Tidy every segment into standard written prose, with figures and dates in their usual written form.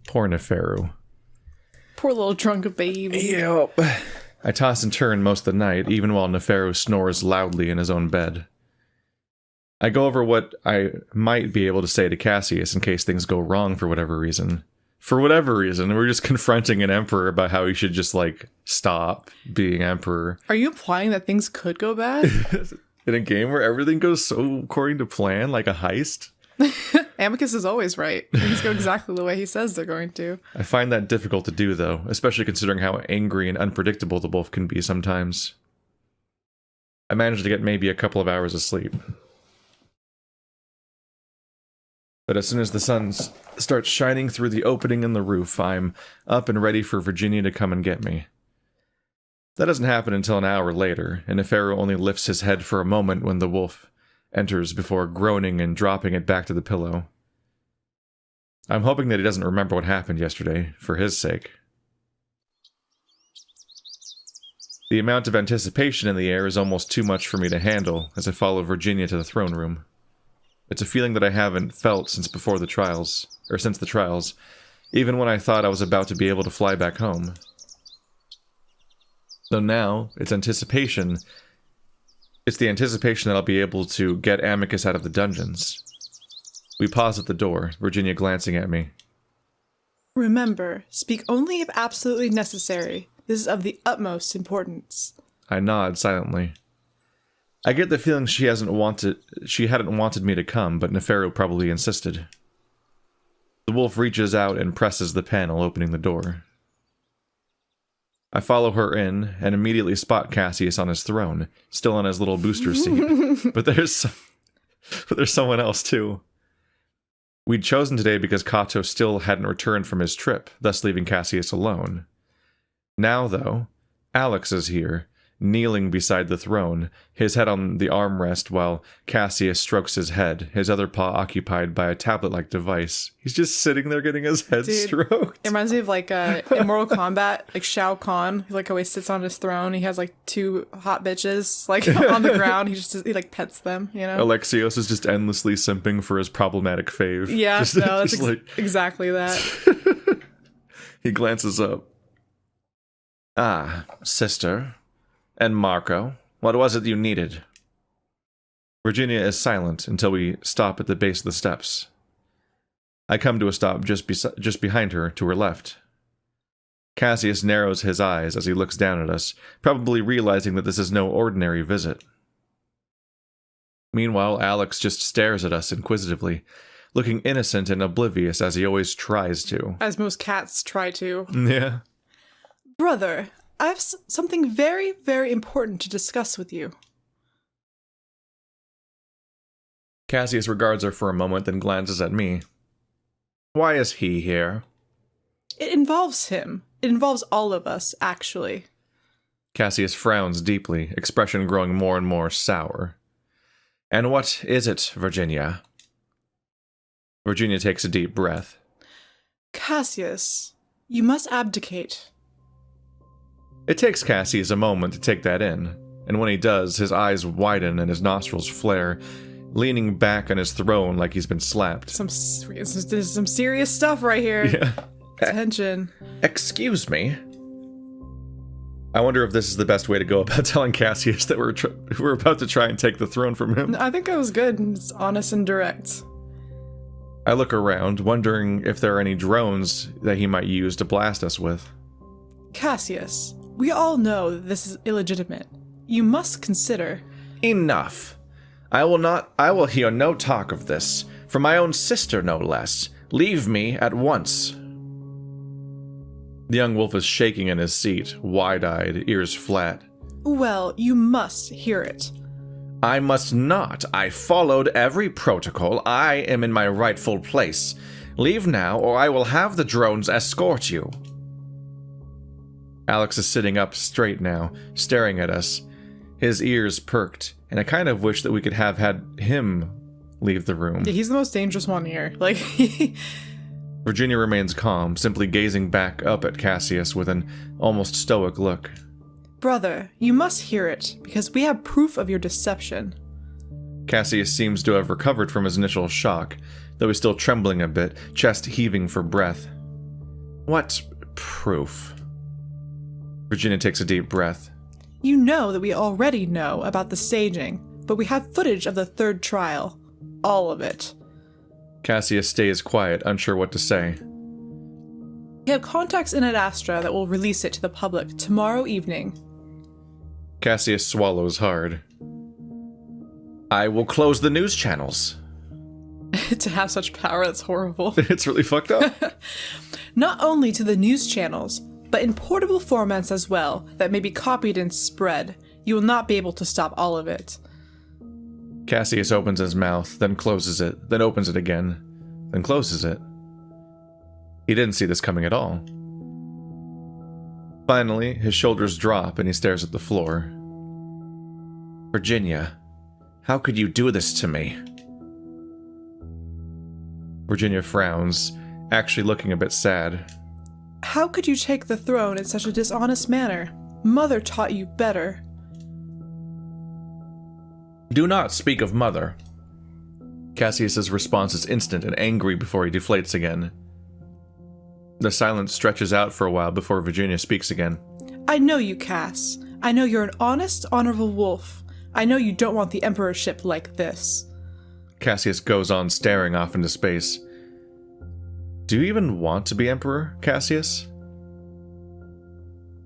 Poor Neferu. Poor little drunk baby. Yep. I toss and turn most of the night, even while Neferu snores loudly in his own bed. I go over what I might be able to say to Cassius in case things go wrong for whatever reason. For whatever reason, we're just confronting an emperor about how he should just, like, stop being emperor. Are you implying that things could go bad? In a game where everything goes so according to plan, like a heist? Amicus is always right. Things go exactly the way he says they're going to. I find that difficult to do, though, especially considering how angry and unpredictable the wolf can be sometimes. I managed to get maybe a couple of hours of sleep. But as soon as the sun starts shining through the opening in the roof, I'm up and ready for Virginia to come and get me. That doesn't happen until an hour later, and Neferu only lifts his head for a moment when the wolf enters before groaning and dropping it back to the pillow. I'm hoping that he doesn't remember what happened yesterday, for his sake. The amount of anticipation in the air is almost too much for me to handle as I follow Virginia to the throne room. It's a feeling that I haven't felt since the trials, even when I thought I was about to be able to fly back home. Though now, it's the anticipation that I'll be able to get Amicus out of the dungeons. We pause at the door, Virginia glancing at me. Remember, speak only if absolutely necessary. This is of the utmost importance. I nod silently. I get the feeling she hadn't wanted me to come, but Neferu probably insisted. The wolf reaches out and presses the panel, opening the door. I follow her in, and immediately spot Cassius on his throne, still on his little booster seat. but there's someone else, too. We'd chosen today because Kato still hadn't returned from his trip, thus leaving Cassius alone. Now, though, Alex is here, kneeling beside the throne, his head on the armrest while Cassius strokes his head, his other paw occupied by a tablet-like device. He's just sitting there getting his head stroked. It reminds me of, like, in Mortal Kombat, like, Shao Kahn, who, like, always sits on his throne. He has, like, two hot bitches, like, on the ground. He, like, pets them, you know? Alexios is just endlessly simping for his problematic fave. Yeah, that's exactly that. He glances up. Ah, sister. And Marco, what was it you needed? Virginia is silent until we stop at the base of the steps. I come to a stop just behind her, to her left. Cassius narrows his eyes as he looks down at us, probably realizing that this is no ordinary visit. Meanwhile, Alex just stares at us inquisitively, looking innocent and oblivious as he always tries to. As most cats try to. Yeah. Brother, I have something very, very important to discuss with you. Cassius regards her for a moment, then glances at me. Why is he here? It involves him. It involves all of us, actually. Cassius frowns deeply, expression growing more and more sour. And what is it, Virginia? Virginia takes a deep breath. Cassius, you must abdicate. It takes Cassius a moment to take that in, and when he does, his eyes widen and his nostrils flare, leaning back on his throne like he's been slapped. This is some serious stuff right here. Yeah. Attention. Excuse me? I wonder if this is the best way to go about telling Cassius that we're about to try and take the throne from him. I think it was good. It's honest and direct. I look around, wondering if there are any drones that he might use to blast us with. Cassius, we all know that this is illegitimate. You must consider... Enough. I will hear no talk of this. From my own sister, no less. Leave me at once. The young wolf is shaking in his seat, wide-eyed, ears flat. Well, you must hear it. I must not. I followed every protocol. I am in my rightful place. Leave now, or I will have the drones escort you. Alex is sitting up straight now, staring at us, his ears perked, and I kind of wish that we could have had him leave the room. Yeah, he's the most dangerous one here. Like, Virginia remains calm, simply gazing back up at Cassius with an almost stoic look. Brother, you must hear it, because we have proof of your deception. Cassius seems to have recovered from his initial shock, though he's still trembling a bit, chest heaving for breath. What proof? Virginia takes a deep breath. You know that we already know about the staging, but we have footage of the third trial. All of it. Cassius stays quiet, unsure what to say. We have contacts in Adastra that will release it to the public tomorrow evening. Cassius swallows hard. I will close the news channels. To have such power, that's horrible. It's really fucked up. Not only to the news channels, but in portable formats as well, that may be copied and spread. You will not be able to stop all of it. Cassius opens his mouth, then closes it, then opens it again, then closes it. He didn't see this coming at all. Finally, his shoulders drop and he stares at the floor. Virginia, how could you do this to me? Virginia frowns, actually looking a bit sad. How could you take the throne in such a dishonest manner? Mother taught you better. Do not speak of Mother. Cassius's response is instant and angry before he deflates again. The silence stretches out for a while before Virginia speaks again. I know you, Cass. I know you're an honest, honorable wolf. I know you don't want the emperorship like this. Cassius goes on staring off into space. Do you even want to be emperor, Cassius?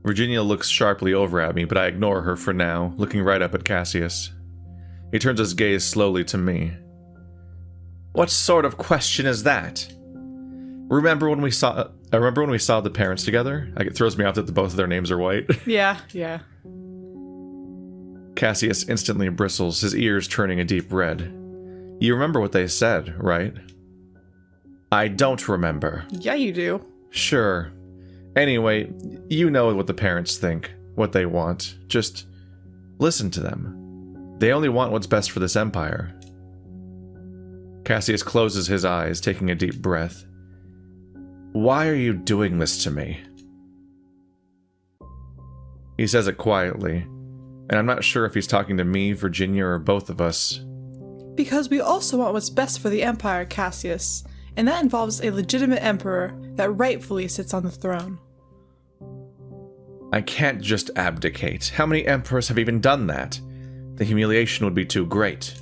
Virginia looks sharply over at me, but I ignore her for now, looking right up at Cassius. He turns his gaze slowly to me. What sort of question is that? Remember when we saw the parents together? It throws me off that both of their names are white. Yeah. Cassius instantly bristles, his ears turning a deep red. You remember what they said, right? I don't remember. Yeah, you do. Sure. Anyway, you know what the parents think, what they want. Just listen to them. They only want what's best for this empire. Cassius closes his eyes, taking a deep breath. Why are you doing this to me? He says it quietly, and I'm not sure if he's talking to me, Virginia, or both of us. Because we also want what's best for the empire, Cassius, and that involves a legitimate emperor that rightfully sits on the throne. I can't just abdicate. How many emperors have even done that? The humiliation would be too great.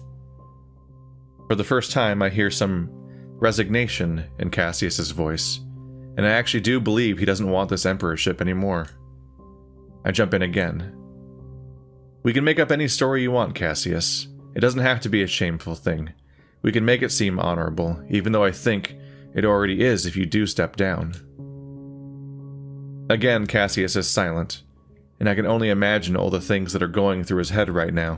For the first time, I hear some resignation in Cassius's voice, and I actually do believe he doesn't want this emperorship anymore. I jump in again. We can make up any story you want, Cassius. It doesn't have to be a shameful thing. We can make it seem honorable, even though I think it already is if you do step down. Again, Cassius is silent, and I can only imagine all the things that are going through his head right now.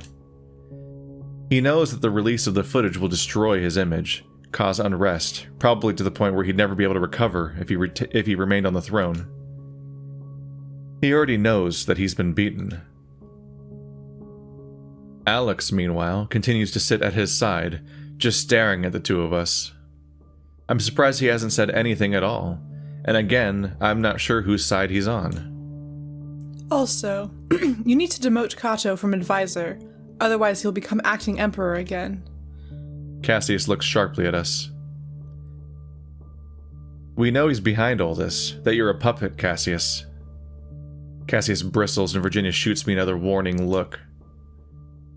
He knows that the release of the footage will destroy his image, cause unrest, probably to the point where he'd never be able to recover if he remained on the throne. He already knows that he's been beaten. Alex, meanwhile, continues to sit at his side, just staring at the two of us. I'm surprised he hasn't said anything at all, and again, I'm not sure whose side he's on. Also, you need to demote Kato from advisor, otherwise he'll become acting emperor again. Cassius looks sharply at us. We know he's behind all this, that you're a puppet, Cassius. Cassius bristles and Virginia shoots me another warning look.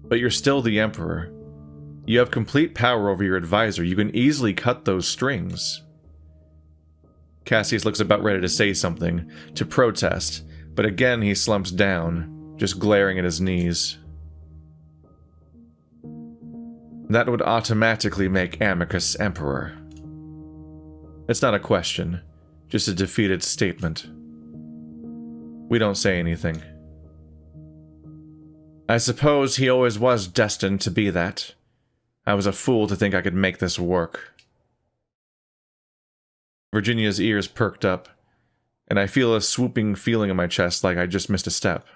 But you're still the Emperor. You have complete power over your advisor. You can easily cut those strings. Cassius looks about ready to say something, to protest, but again he slumps down, just glaring at his knees. That would automatically make Amicus Emperor. It's not a question, just a defeated statement. We don't say anything. I suppose he always was destined to be that. I was a fool to think I could make this work. Virginia's ears perked up, and I feel a swooping feeling in my chest like I just missed a step.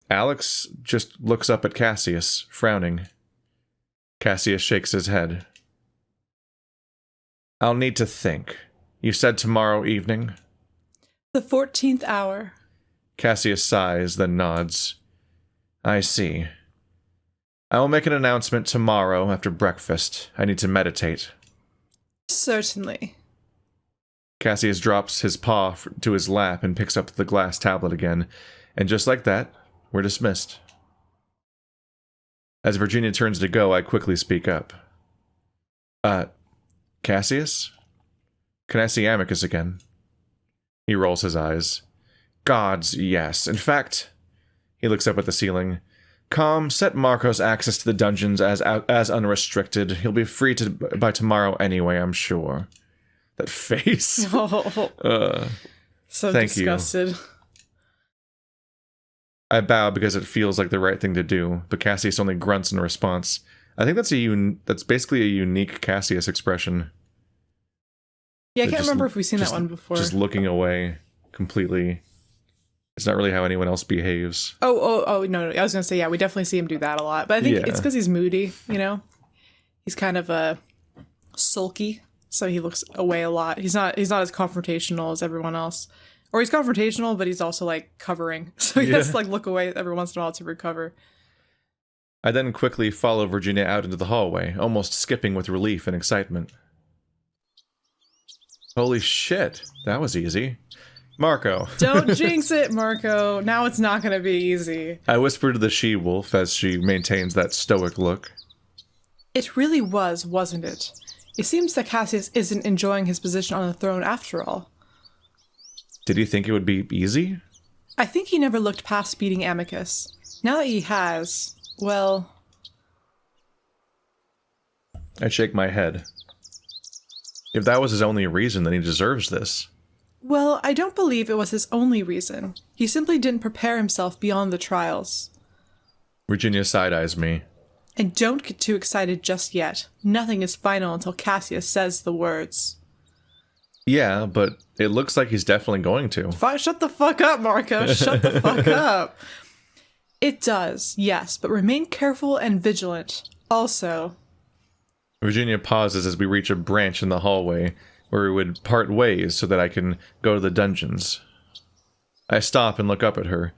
Alex just looks up at Cassius, frowning. Cassius shakes his head. I'll need to think. You said tomorrow evening? The 14th hour. Cassius sighs, then nods. I see. I will make an announcement tomorrow after breakfast. I need to meditate. Certainly. Cassius drops his paw to his lap and picks up the glass tablet again, and just like that, we're dismissed. As Virginia turns to go, I quickly speak up. Cassius? Can I see Amicus again? He rolls his eyes. Gods, yes. In fact, he looks up at the ceiling. Com, set Marco's access to the dungeons as unrestricted. He'll be free by tomorrow anyway, I'm sure. That face. So thank disgusted. You. I bow because it feels like the right thing to do, but Cassius only grunts in response. I think that's basically a unique Cassius expression. Yeah, I can't remember if we've seen that one before. Just looking away completely. It's not really how anyone else behaves. Oh, no. I was going to say, yeah, we definitely see him do that a lot. But I think it's because he's moody, you know? He's kind of sulky, so he looks away a lot. He's not as confrontational as everyone else. Or he's confrontational, but he's also, like, covering. So he has to, like, look away every once in a while to recover. I then quickly follow Virginia out into the hallway, almost skipping with relief and excitement. Holy shit, that was easy. Marco. Don't jinx it, Marco. Now it's not going to be easy. I whisper to the she-wolf as she maintains that stoic look. It really was, wasn't it? It seems that Cassius isn't enjoying his position on the throne after all. Did he think it would be easy? I think he never looked past beating Amicus. Now that he has, well... I shake my head. If that was his only reason, then he deserves this. Well, I don't believe it was his only reason. He simply didn't prepare himself beyond the trials. Virginia side-eyes me. And don't get too excited just yet. Nothing is final until Cassius says the words. Yeah, but it looks like he's definitely going to. Shut the fuck up, Marco. Shut the fuck up. It does, yes, but remain careful and vigilant. Also... Virginia pauses as we reach a branch in the hallway where we would part ways so that I can go to the dungeons. I stop and look up at her,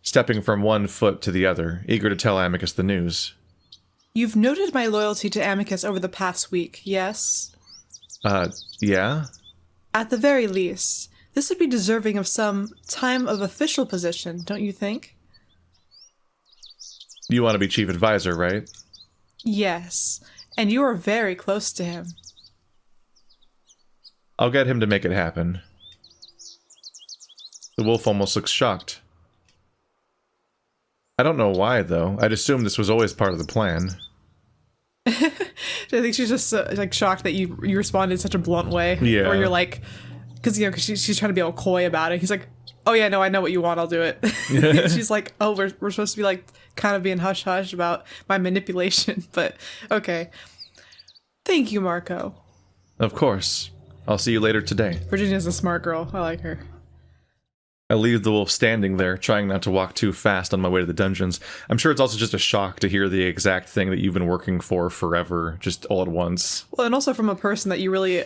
stepping from one foot to the other, eager to tell Amicus the news. You've noted my loyalty to Amicus over the past week, yes? Yeah? At the very least, this would be deserving of some time of official position, don't you think? You want to be chief advisor, right? Yes, and you are very close to him. I'll get him to make it happen. The wolf almost looks shocked. I don't know why, though. I'd assume this was always part of the plan. I think she's just like shocked that you responded in such a blunt way. Yeah. Or you're like, because she's trying to be all coy about it. He's like, oh yeah, no, I know what you want. I'll do it. She's like, oh, we're supposed to be like kind of being hush hush about my manipulation, but okay. Thank you, Marco. Of course. I'll see you later today. Virginia's a smart girl. I like her. I leave the wolf standing there, trying not to walk too fast on my way to the dungeons. I'm sure it's also just a shock to hear the exact thing that you've been working for forever, just all at once. Well, and also from a person that you really,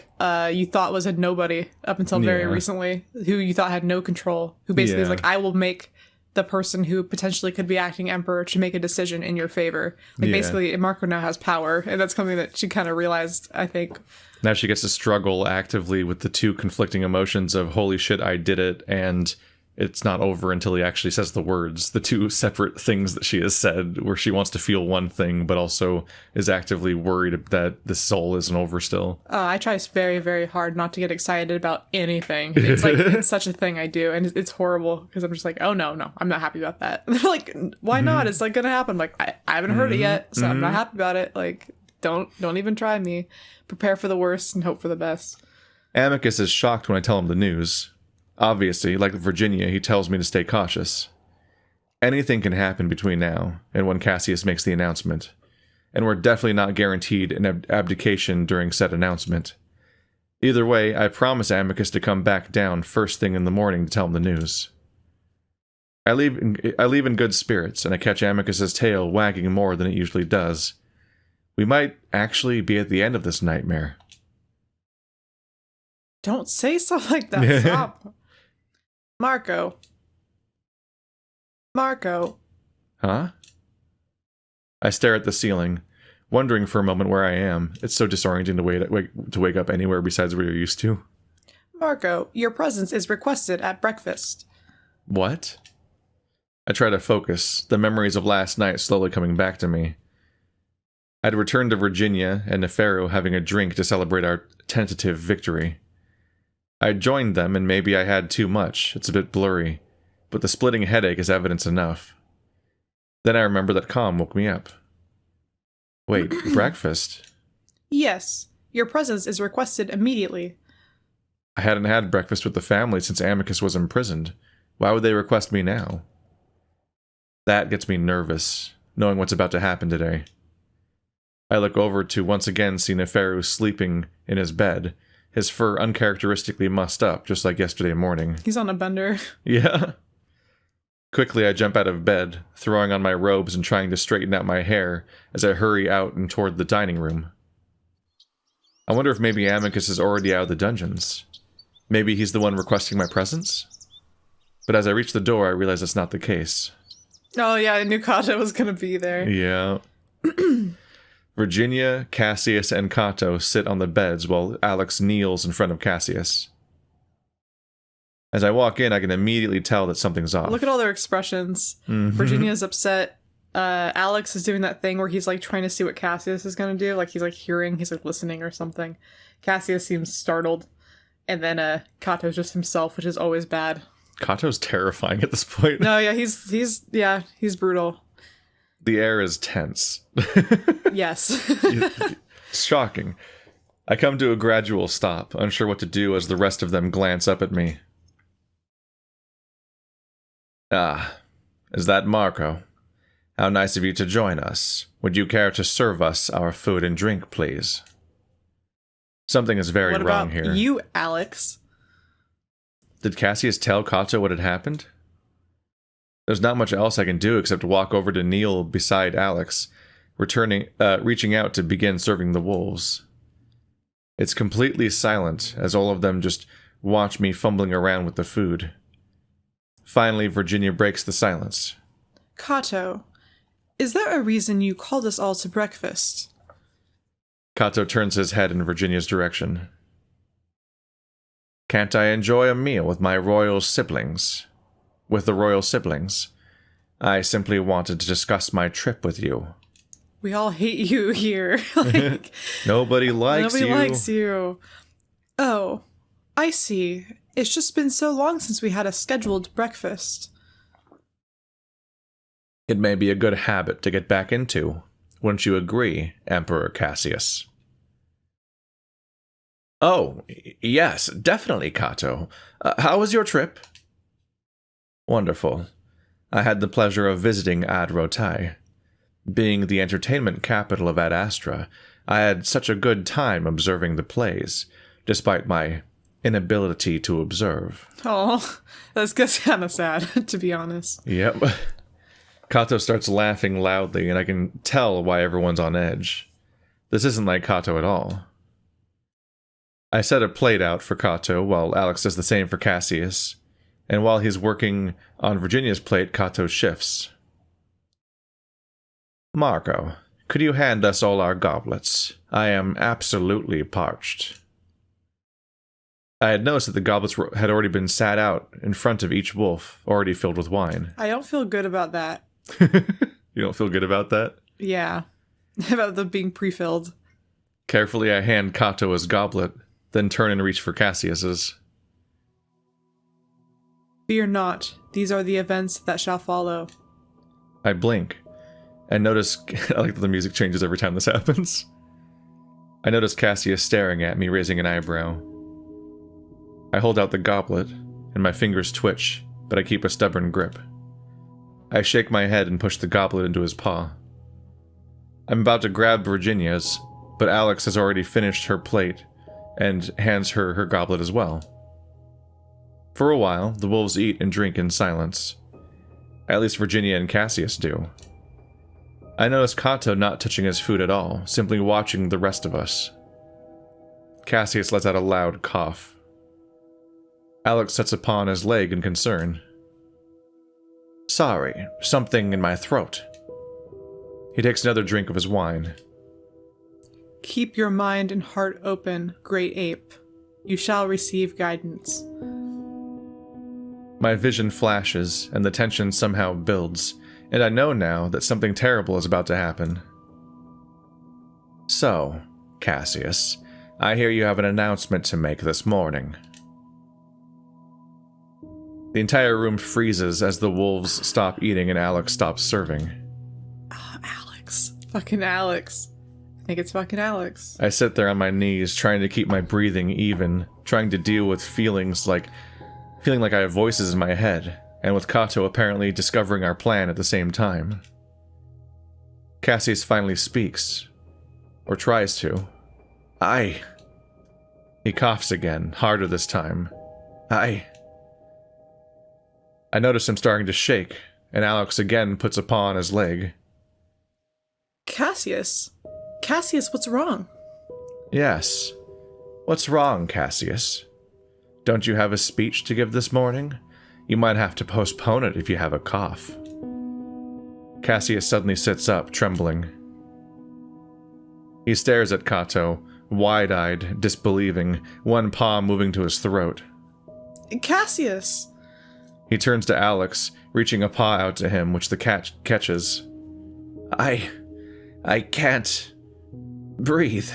you thought was a nobody up until very recently, who you thought had no control, who basically is like, I will make the person who potentially could be acting emperor to make a decision in your favor. Like, basically, Marco now has power, and that's something that she kind of realized, I think. Now she gets to struggle actively with the two conflicting emotions of, holy shit, I did it, and it's not over until he actually says the words. The two separate things that she has said, where she wants to feel one thing, but also is actively worried that the soul isn't over still. I try very, very hard not to get excited about anything. It's like, it's such a thing I do, and it's horrible, because I'm just like, oh no, I'm not happy about that. And they're like, why not? It's like gonna happen. I'm like, I haven't heard it yet, so I'm not happy about it. Like, don't even try me. Prepare for the worst and hope for the best. Amicus is shocked when I tell him the news. Obviously, like Virginia, he tells me to stay cautious. Anything can happen between now and when Cassius makes the announcement, and we're definitely not guaranteed an abdication during said announcement. Either way, I promise Amicus to come back down first thing in the morning to tell him the news. I leave in good spirits, and I catch Amicus's tail wagging more than it usually does. We might actually be at the end of this nightmare. Don't say stuff like that. Stop. Marco. Huh? I stare at the ceiling, wondering for a moment where I am. It's so disorienting to wake up anywhere besides where you're used to. Marco, your presence is requested at breakfast. What? I try to focus, the memories of last night slowly coming back to me. I'd returned to Virginia and Nefero having a drink to celebrate our tentative victory. I joined them and maybe I had too much, it's a bit blurry, but the splitting headache is evidence enough. Then I remember that Calm woke me up. Wait, breakfast? Yes, your presence is requested immediately. I hadn't had breakfast with the family since Amicus was imprisoned. Why would they request me now? That gets me nervous, knowing what's about to happen today. I look over to once again see Neferu sleeping in his bed, his fur uncharacteristically mussed up, just like yesterday morning. He's on a bender. Yeah. Quickly I jump out of bed, throwing on my robes and trying to straighten out my hair as I hurry out and toward the dining room. I wonder if maybe Amicus is already out of the dungeons. Maybe he's the one requesting my presence? But as I reach the door, I realize that's not the case. Oh yeah, I knew Kato was gonna be there. Yeah. Virginia, Cassius, and Kato sit on the beds while Alex kneels in front of Cassius. As I walk in, I can immediately tell that something's off. Look at all their expressions. Mm-hmm. Virginia's upset. Alex is doing that thing where he's like trying to see what Cassius is gonna do. Like he's like hearing, he's like listening or something. Cassius seems startled. And then Kato's just himself, which is always bad. Kato's terrifying at this point. No, yeah, he's brutal. The air is tense. Yes. It's shocking. I come to a gradual stop, unsure what to do as the rest of them glance up at me. Ah, is that Marco? How nice of you to join us. Would you care to serve us our food and drink, please? Something is very wrong here. What about you, Alex? Did Cassius tell Kato what had happened? There's not much else I can do except walk over to kneel beside Alex, reaching out to begin serving the wolves. It's completely silent as all of them just watch me fumbling around with the food. Finally, Virginia breaks the silence. Kato, is there a reason you called us all to breakfast? Kato turns his head in Virginia's direction. Can't I enjoy a meal with my royal siblings? With the royal siblings? I simply wanted to discuss my trip with you. We all hate you here. Nobody likes you. Nobody likes you. Oh, I see. It's just been so long since we had a scheduled breakfast. It may be a good habit to get back into. Wouldn't you agree, Emperor Cassius? Oh, yes, definitely, Kato. How was your trip? Wonderful. I had the pleasure of visiting Ad-Rotai. Being the entertainment capital of Adastra, I had such a good time observing the plays, despite my inability to observe. Oh, that's kind of sad, to be honest. Yep. Kato starts laughing loudly, and I can tell why everyone's on edge. This isn't like Kato at all. I set a plate out for Kato, while Alex does the same for Cassius, and while he's working on Virginia's plate, Kato shifts. Marco, could you hand us all our goblets? I am absolutely parched. I had noticed that the goblets had already been sat out in front of each wolf, already filled with wine. I don't feel good about that. You don't feel good about that? Yeah. About them being pre-filled. Carefully, I hand Kato his goblet, then turn and reach for Cassius's. Fear not. These are the events that shall follow. I blink, and notice... I like that the music changes every time this happens. I notice Cassius staring at me, raising an eyebrow. I hold out the goblet, and my fingers twitch, but I keep a stubborn grip. I shake my head and push the goblet into his paw. I'm about to grab Virginia's, but Alex has already finished her plate and hands her her goblet as well. For a while, the wolves eat and drink in silence. At least Virginia and Cassius do. I notice Kato not touching his food at all, simply watching the rest of us. Cassius lets out a loud cough. Alex sets upon his leg in concern. Sorry, something in my throat. He takes another drink of his wine. Keep your mind and heart open, great ape. You shall receive guidance. My vision flashes, and the tension somehow builds, and I know now that something terrible is about to happen. So, Cassius, I hear you have an announcement to make this morning. The entire room freezes as the wolves stop eating and Alex stops serving. Oh, Alex. Fucking Alex. I think it's fucking Alex. I sit there on my knees, trying to keep my breathing even, trying to deal with feeling like I have voices in my head, and with Kato apparently discovering our plan at the same time. Cassius finally speaks. Or tries to. Aye. He coughs again, harder this time. Aye. I notice him starting to shake, and Alex again puts a paw on his leg. Cassius? Cassius, what's wrong? Yes. What's wrong, Cassius? Don't you have a speech to give this morning? You might have to postpone it if you have a cough. Cassius suddenly sits up, trembling. He stares at Kato, wide-eyed, disbelieving, one paw moving to his throat. Cassius! He turns to Alex, reaching a paw out to him, which the cat catches. I can't breathe.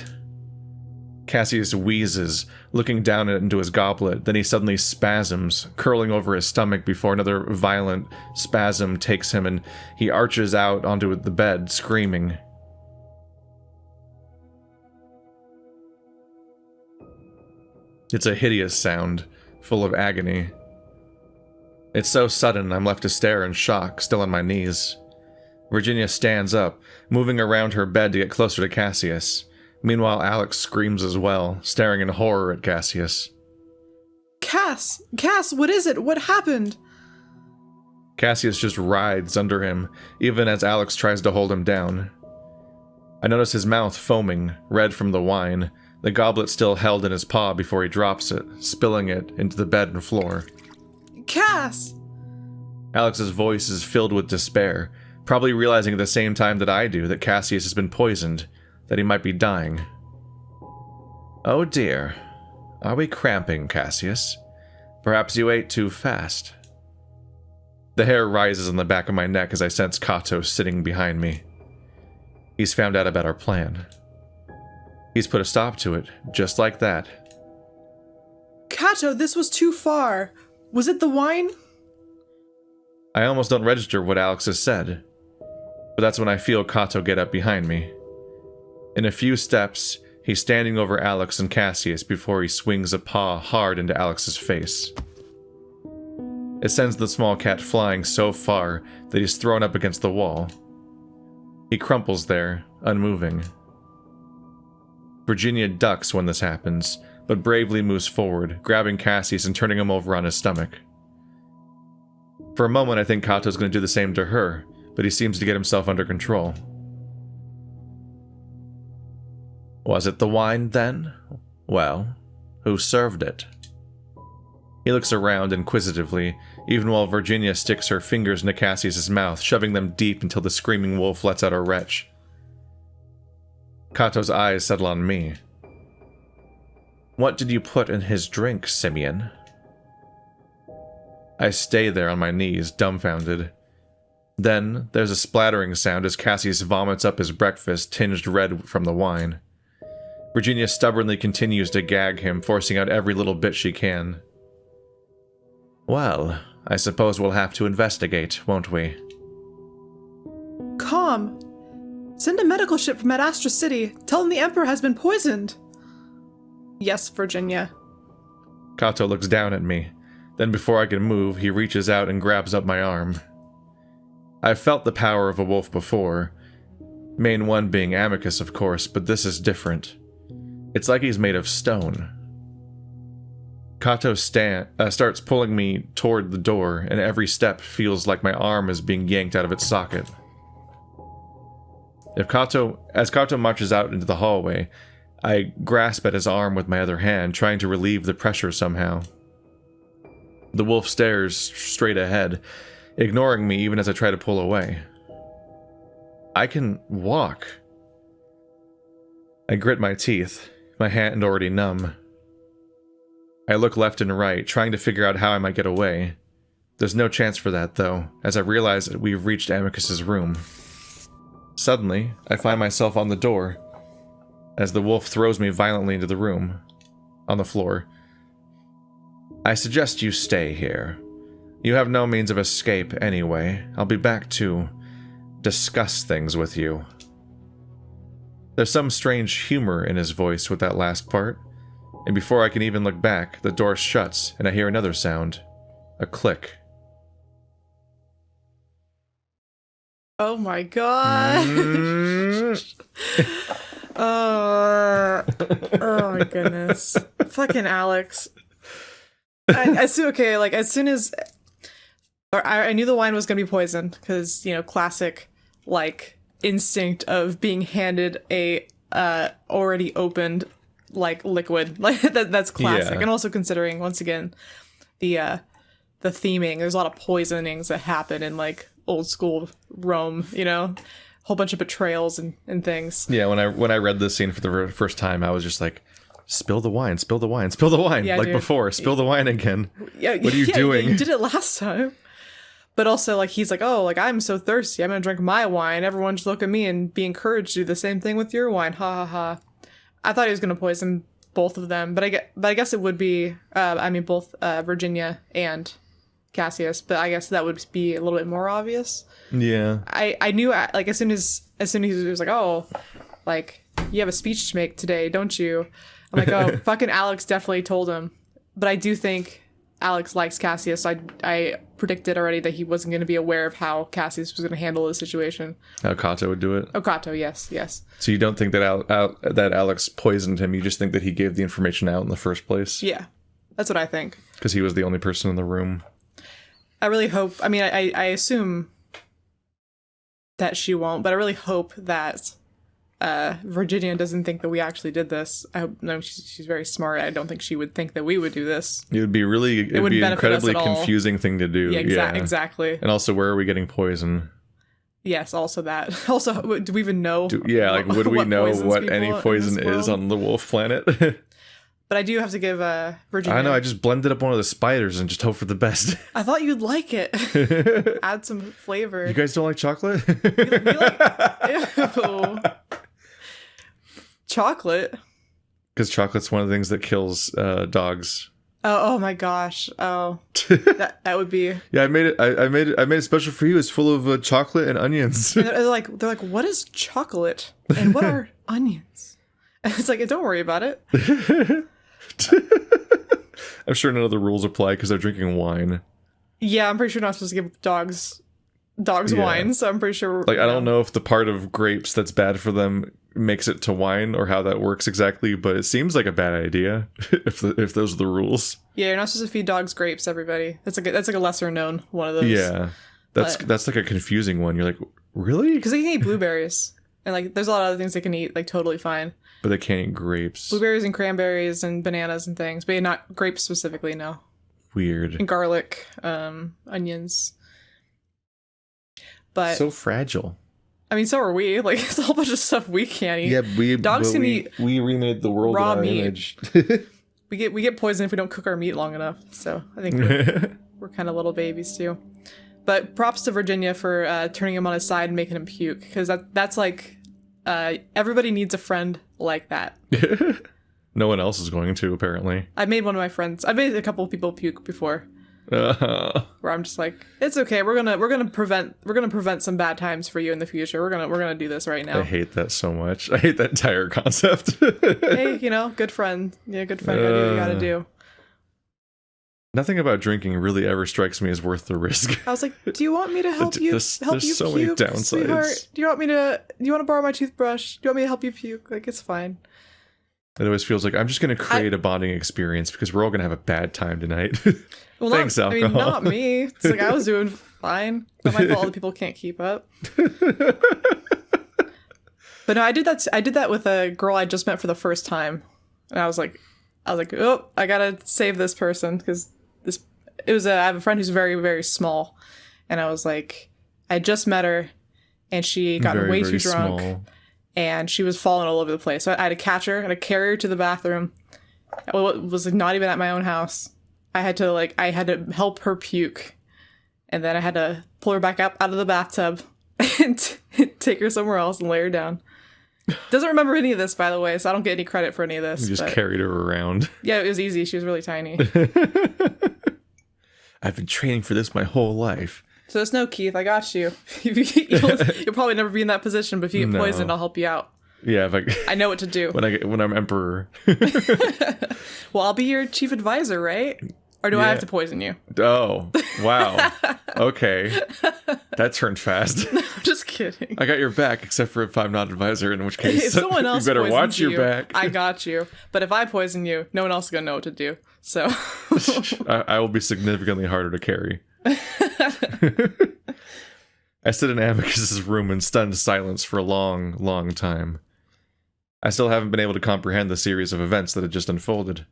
Cassius wheezes, looking down into his goblet, then he suddenly spasms, curling over his stomach before another violent spasm takes him and he arches out onto the bed, screaming. It's a hideous sound, full of agony. It's so sudden I'm left to stare in shock, still on my knees. Virginia stands up, moving around her bed to get closer to Cassius. Meanwhile, Alex screams as well, staring in horror at Cassius. Cass, what is it? What happened? Cassius just writhes under him, even as Alex tries to hold him down. I notice his mouth foaming, red from the wine, the goblet still held in his paw before he drops it, spilling it into the bed and floor. Cass! Alex's voice is filled with despair, probably realizing at the same time that I do that Cassius has been poisoned, that he might be dying. Oh dear. Are we cramping, Cassius? Perhaps you ate too fast. The hair rises on the back of my neck as I sense Kato sitting behind me. He's found out about our plan. He's put a stop to it, just like that. Kato, this was too far. Was it the wine? I almost don't register what Alex has said, but that's when I feel Kato get up behind me. In a few steps, he's standing over Alex and Cassius before he swings a paw hard into Alex's face. It sends the small cat flying so far that he's thrown up against the wall. He crumples there, unmoving. Virginia ducks when this happens, but bravely moves forward, grabbing Cassius and turning him over on his stomach. For a moment, I think Kato's going to do the same to her, but he seems to get himself under control. Was it the wine, then? Well, who served it? He looks around inquisitively, even while Virginia sticks her fingers into Cassius's mouth, shoving them deep until the screaming wolf lets out a retch. Kato's eyes settle on me. What did you put in his drink, Simeon? I stay there on my knees, dumbfounded. Then, there's a splattering sound as Cassius vomits up his breakfast, tinged red from the wine. Virginia stubbornly continues to gag him, forcing out every little bit she can. Well, I suppose we'll have to investigate, won't we? Calm. Send a medical ship from Adastra City. Tell them the Emperor has been poisoned. Yes, Virginia. Kato looks down at me. Then before I can move, he reaches out and grabs up my arm. I've felt the power of a wolf before. Main one being Amicus, of course, but this is different. It's like he's made of stone. Kato starts pulling me toward the door, and every step feels like my arm is being yanked out of its socket. As Kato marches out into the hallway, I grasp at his arm with my other hand, trying to relieve the pressure somehow. The wolf stares straight ahead, ignoring me even as I try to pull away. I can walk. I grit my teeth, my hand already numb. I look left and right, trying to figure out how I might get away. There's no chance for that, though, as I realize that we've reached Amicus's room. Suddenly, I find myself on the door, as the wolf throws me violently into the room, on the floor. I suggest you stay here. You have no means of escape anyway. I'll be back to discuss things with you. There's some strange humor in his voice with that last part, and before I can even look back, the door shuts and I hear another sound. A click. Oh my god. Oh my goodness. Fucking Alex. As soon as I knew the wine was gonna be poisoned, because, you know, classic, like, instinct of being handed a already opened, like, liquid. Like, that's classic. Yeah. And also considering, once again, the theming, there's a lot of poisonings that happen in, like, old school Rome, you know? Whole bunch of betrayals and things. Yeah, when I read this scene for the first time, I was just like, spill the wine, spill the wine, spill the wine. Yeah, like dude. Before, spill the wine again. Yeah, what are you doing? You did it last time. But also, like, he's like, oh, like, I'm so thirsty, I'm gonna drink my wine. Everyone just look at me and be encouraged to do the same thing with your wine. Ha ha ha. I thought he was gonna poison both of them, but I guess it would be, both Virginia and Cassius, but I guess that would be a little bit more obvious. Yeah. I knew, like, as soon as he was like, oh, like, you have a speech to make today, don't you? I'm like, oh, fucking Alex definitely told him. But I do think Alex likes Cassius. I predicted already that he wasn't going to be aware of how Cassius was going to handle the situation. How Kato would do it? Oh, Kato, yes. So you don't think that that Alex poisoned him, you just think that he gave the information out in the first place? Yeah, that's what I think. Because he was the only person in the room. I really hope, I assume that she won't, but I really hope that Virginia doesn't think that we actually did this. I hope, no, she's very smart. I don't think she would think that we would do this. It would be an incredibly confusing thing to do. Yeah, exactly. And also, where are we getting poison? Yes, also that. Also, do we even know? Would we know what any poison is on the wolf planet? But I do have to give Virginia... I know, I just blended up one of the spiders and just hope for the best. I thought you'd like it. Add some flavor. You guys don't like chocolate? Ew. Chocolate? Because chocolate's one of the things that kills dogs. Oh my gosh. Oh. that would be... Yeah, I made it special for you. It's full of chocolate and onions. And they're like, what is chocolate? And what are onions? And it's like, don't worry about it. I'm sure none of the rules apply because they're drinking wine. Yeah, I'm pretty sure you're not supposed to give dogs wine, so I'm pretty sure... Like, I don't know if the part of grapes that's bad for them makes it to wine or how that works exactly, but it seems like a bad idea if those are the rules. Yeah, you're not supposed to feed dogs grapes, everybody. That's like a lesser known one of those. Yeah, that's like a confusing one. You're like, really? Because they can eat blueberries. And, like, there's a lot of other things they can eat, like, totally fine. But they can't eat grapes. Blueberries and cranberries and bananas and things. But not grapes specifically, no. Weird. And garlic, onions. But... So fragile. I mean, so are we. Like, it's a whole bunch of stuff we can't eat. Yeah, dogs can eat we remade the world raw in our meat. image. we get poisoned if we don't cook our meat long enough. So I think we're kind of little babies too. But props to Virginia for turning him on his side and making him puke, because that's like everybody needs a friend like that. No one else is going to, apparently. I made a couple of people puke before. Where I'm just like, it's okay. We're gonna prevent some bad times for you in the future. We're gonna do this right now. I hate that so much. I hate that entire concept. Hey, good friend. Yeah, good friend. Gotta do what you gotta do. Nothing about drinking really ever strikes me as worth the risk. I was like, do you want me to help you? There's so many downsides. Sweetheart? Do you want to borrow my toothbrush? Do you want me to help you puke? Like, it's fine. It always feels like I'm just going to create a bonding experience because we're all going to have a bad time tonight. Well, thanks, alcohol. I mean, not me. It's like I was doing fine. Not my fault. Other people can't keep up. But no, I did that with a girl I just met for the first time, and I was like, oh, I gotta save this person because I have a friend who's very, very small, and I was like, I just met her, and she got way too drunk. Small. And she was falling all over the place. So I had to catch her and I carry her to the bathroom. I was like, not even at my own house. I had to help her puke. And then I had to pull her back up out of the bathtub and take her somewhere else and lay her down. Doesn't remember any of this, by the way, so I don't get any credit for any of this. You just carried her around. Yeah, it was easy. She was really tiny. I've been training for this my whole life. So there's no Keith. I got you. You'll probably never be in that position, but if you get poisoned, I'll help you out. Yeah, I know what to do. when I'm emperor. Well, I'll be your chief advisor, right? Or do I have to poison you? Oh, wow. Okay. That turned fast. I'm just kidding. I got your back, except for if I'm not advisor, in which case if someone else you better watch your you, back. I got you. But if I poison you, no one else is going to know what to do. So I will be significantly harder to carry. I sit in Amicus's room in stunned silence for a long, long time. I still haven't been able to comprehend the series of events that had just unfolded.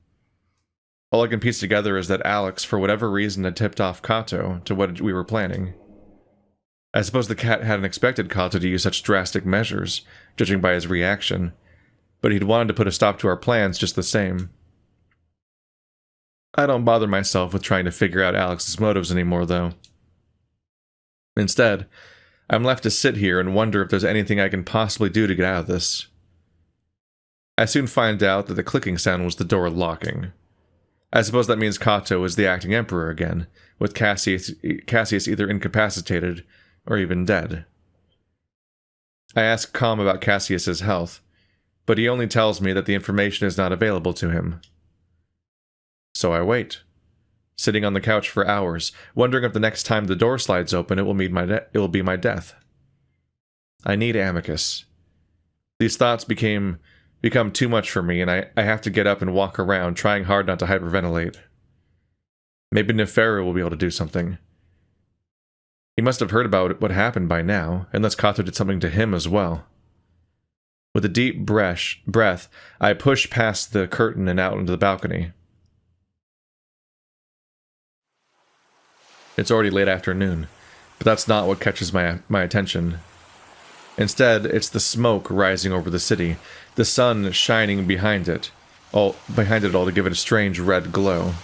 All I can piece together is that Alex, for whatever reason, had tipped off Kato to what we were planning. I suppose the cat hadn't expected Kato to use such drastic measures, judging by his reaction, but he'd wanted to put a stop to our plans just the same. I don't bother myself with trying to figure out Alex's motives anymore, though. Instead, I'm left to sit here and wonder if there's anything I can possibly do to get out of this. I soon find out that the clicking sound was the door locking. I suppose that means Kato is the acting emperor again, with Cassius either incapacitated or even dead. I ask Calm about Cassius's health, but he only tells me that the information is not available to him. So I wait, sitting on the couch for hours, wondering if the next time the door slides open it will be my death. I need Amicus. These thoughts become too much for me, and I have to get up and walk around, trying hard not to hyperventilate. Maybe Neferu will be able to do something. He must have heard about what happened by now, unless Kato did something to him as well. With a deep breath, I push past the curtain and out into the balcony. It's already late afternoon, but that's not what catches my attention. Instead, it's the smoke rising over the city, the sun shining behind it all to give it a strange red glow.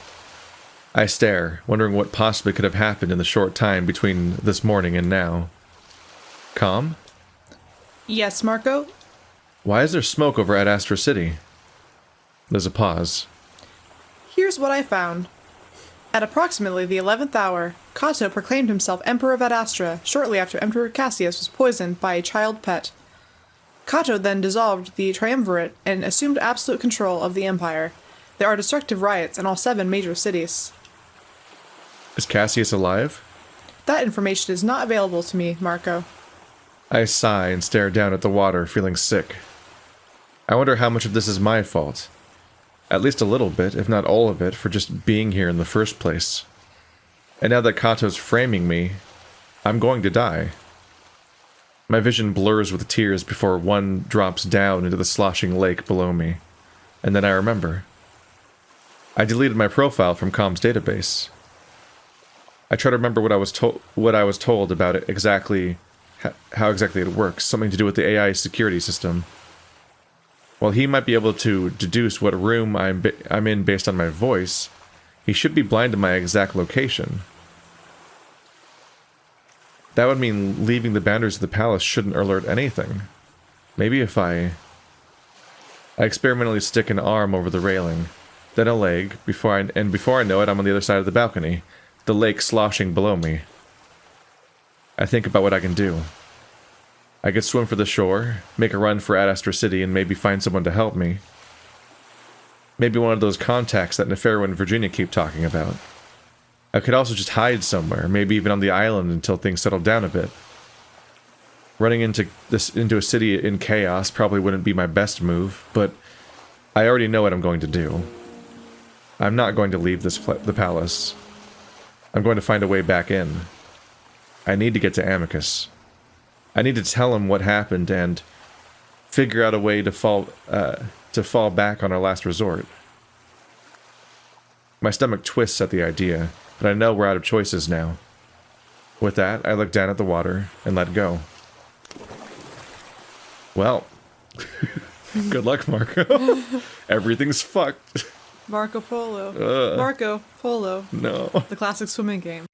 I stare, wondering what possibly could have happened in the short time between this morning and now. Calm? Yes, Marco? Why is there smoke over Adastra City? There's a pause. Here's what I found. At approximately the 11th hour, Kato proclaimed himself Emperor of Adastra shortly after Emperor Cassius was poisoned by a child pet. Kato then dissolved the triumvirate and assumed absolute control of the empire. There are destructive riots in all 7 major cities. Is Cassius alive? That information is not available to me, Marco. I sigh and stare down at the water, feeling sick. I wonder how much of this is my fault. At least a little bit, if not all of it, for just being here in the first place. And now that Kato's framing me, I'm going to die. My vision blurs with tears before one drops down into the sloshing lake below me. And then I remember. I deleted my profile from Calm's database. I try to remember what I was told about it exactly, how exactly it works, something to do with the AI security system. While he might be able to deduce what room I'm in based on my voice, he should be blind to my exact location. That would mean leaving the boundaries of the palace shouldn't alert anything. Maybe if I experimentally stick an arm over the railing, then a leg, before I know it, I'm on the other side of the balcony, the lake sloshing below me. I think about what I can do. I could swim for the shore, make a run for Adastra City, and maybe find someone to help me. Maybe one of those contacts that Neferu and Virginia keep talking about. I could also just hide somewhere, maybe even on the island until things settle down a bit. Running into a city in chaos probably wouldn't be my best move, but I already know what I'm going to do. I'm not going to leave the palace. I'm going to find a way back in. I need to get to Amicus. I need to tell him what happened and figure out a way to fall back on our last resort. My stomach twists at the idea, but I know we're out of choices now. With that, I look down at the water and let go. Well, good luck, Marco. Everything's fucked. Marco Polo. Marco Polo. No. The classic swimming game.